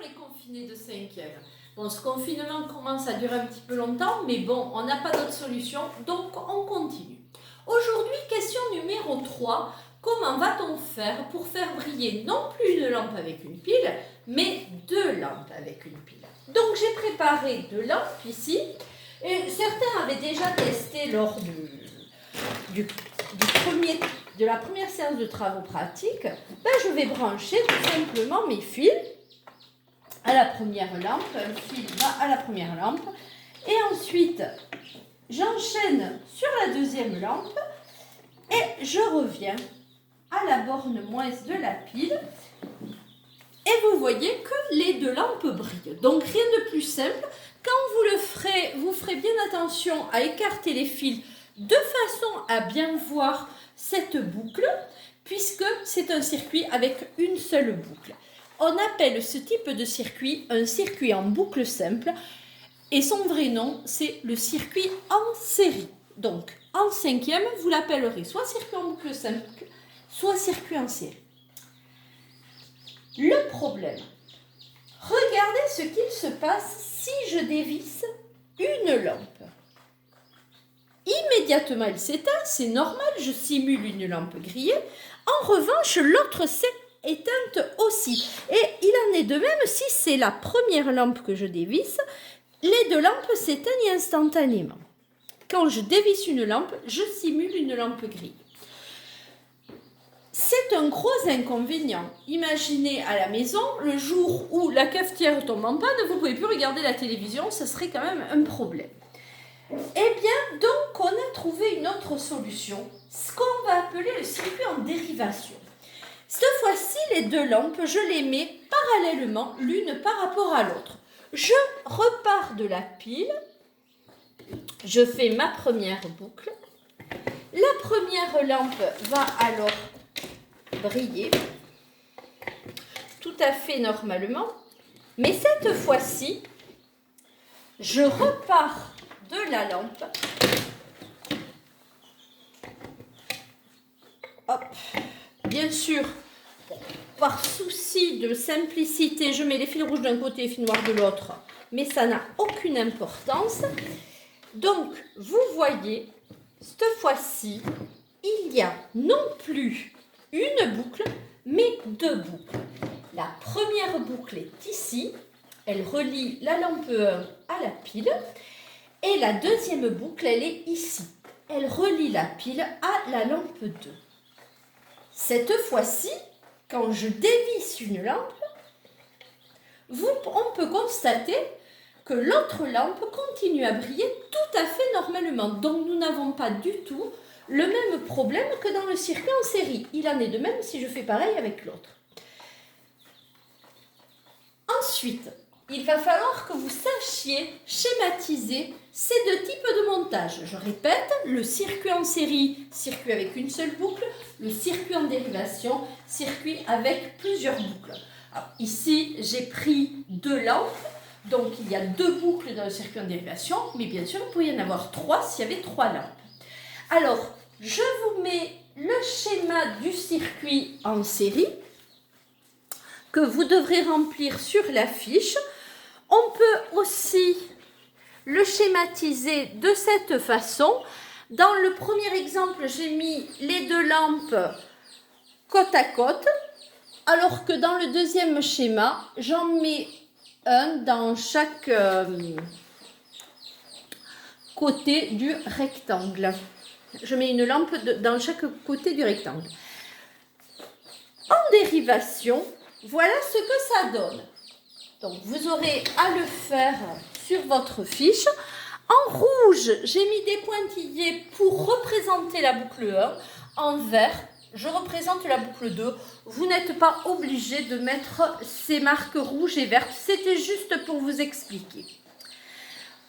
les confinés de 5e. Bon, ce confinement commence à durer un petit peu longtemps, mais bon, on n'a pas d'autre solution, donc on continue. Aujourd'hui, question numéro 3. Comment va-t-on faire pour faire briller non plus une lampe avec une pile, mais 2 lampes avec une pile? Donc, j'ai préparé 2 lampes ici, et certains avaient déjà testé lors de la première séance de travaux pratiques. Je vais brancher tout simplement mes fils à la première lampe, un fil va à la première lampe, et ensuite j'enchaîne sur la deuxième lampe et je reviens à la borne moins de la pile, et vous voyez que les 2 lampes brillent. Donc rien de plus simple. Quand vous le ferez, vous ferez bien attention à écarter les fils de façon à bien voir cette boucle, puisque c'est un circuit avec une seule boucle. On appelle ce type de circuit un circuit en boucle simple, et son vrai nom, c'est le circuit en série. Donc, en 5e, vous l'appellerez soit circuit en boucle simple, soit circuit en série. Le problème, regardez ce qu'il se passe si je dévisse une lampe. Immédiatement, elle s'éteint, c'est normal, je simule une lampe grillée. En revanche, l'autre s'est éteinte aussi. Et il en est de même si c'est la première lampe que je dévisse, les 2 lampes s'éteignent instantanément. Quand je dévisse une lampe, je simule une lampe grillée. C'est un gros inconvénient. Imaginez à la maison, le jour où la cafetière tombe en panne, vous ne pouvez plus regarder la télévision, ce serait quand même un problème. Eh bien, donc, on a trouvé une autre solution, ce qu'on va appeler le circuit en dérivation. Cette fois-ci, les 2 lampes, je les mets parallèlement, l'une par rapport à l'autre. Je repars de la pile, je fais ma première boucle. La première lampe va alors briller tout à fait normalement, mais cette fois-ci, je repars de la lampe. Hop. Bien sûr, par souci de simplicité, je mets les fils rouges d'un côté et les fils noirs de l'autre, mais ça n'a aucune importance. Donc, vous voyez, cette fois-ci, il y a non plus une boucle, mais 2 boucles. La première boucle est ici, elle relie la lampe 1 à la pile, et la deuxième boucle, elle est ici. Elle relie la pile à la lampe 2. Cette fois-ci, quand je dévisse une lampe, on peut constater que l'autre lampe continue à briller tout à fait normalement. Donc nous n'avons pas du tout le même problème que dans le circuit en série. Il en est de même si je fais pareil avec l'autre. Ensuite, il va falloir que vous sachiez schématiser ces 2 types de montage. Je répète, le circuit en série, circuit avec une seule boucle, le circuit en dérivation, circuit avec plusieurs boucles. Alors, ici, j'ai pris 2 lampes, donc il y a 2 boucles dans le circuit en dérivation, mais bien sûr, il pourrait y en avoir 3 s'il y avait 3 lampes. Alors, je vous mets le schéma du circuit en série que vous devrez remplir sur la fiche. On peut aussi le schématiser de cette façon. Dans le premier exemple, j'ai mis les 2 lampes côte à côte, alors que dans le deuxième schéma, j'en mets un dans chaque côté du rectangle. Je mets une lampe dans chaque côté du rectangle. En dérivation, voilà ce que ça donne. Donc, vous aurez à le faire sur votre fiche. En rouge, j'ai mis des pointillés pour représenter la boucle 1. En vert, je représente la boucle 2. Vous n'êtes pas obligé de mettre ces marques rouges et vertes. C'était juste pour vous expliquer.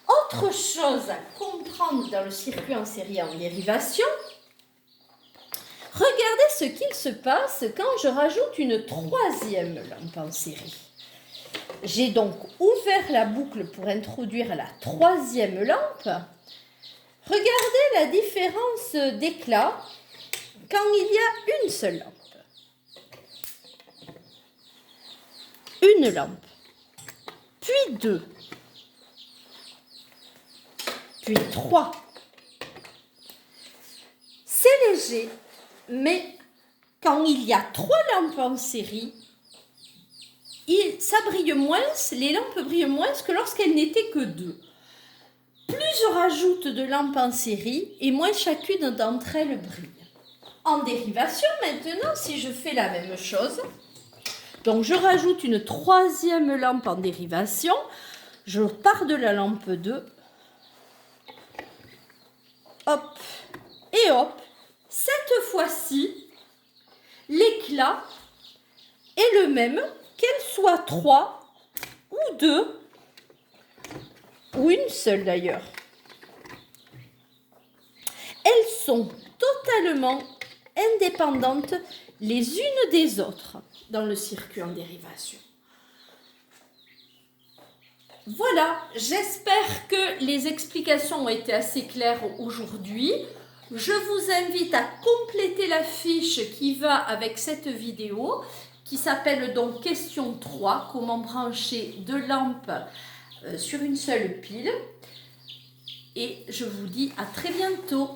Autre chose à comprendre dans le circuit en série et en dérivation, regardez ce qu'il se passe quand je rajoute une 3e lampe en série. J'ai donc ouvert la boucle pour introduire la 3e lampe. Regardez la différence d'éclat quand il y a une seule lampe. Une lampe. puis 2, puis 3. C'est léger, mais quand il y a 3 lampes en série, ça brille moins, les lampes brillent moins que lorsqu'elles n'étaient que 2. Plus je rajoute de lampes en série, et moins chacune d'entre elles brille. En dérivation, maintenant, si je fais la même chose, donc je rajoute une 3e lampe en dérivation, je pars de la lampe 2, hop, et hop, cette fois-ci, l'éclat est le même, qu'elle soit 3 ou 2, ou une seule d'ailleurs. Elles sont totalement indépendantes les unes des autres dans le circuit en dérivation. Voilà, j'espère que les explications ont été assez claires aujourd'hui. Je vous invite à compléter la fiche qui va avec cette vidéo, qui s'appelle donc question 3, comment brancher 2 lampes sur une seule pile. Et je vous dis à très bientôt.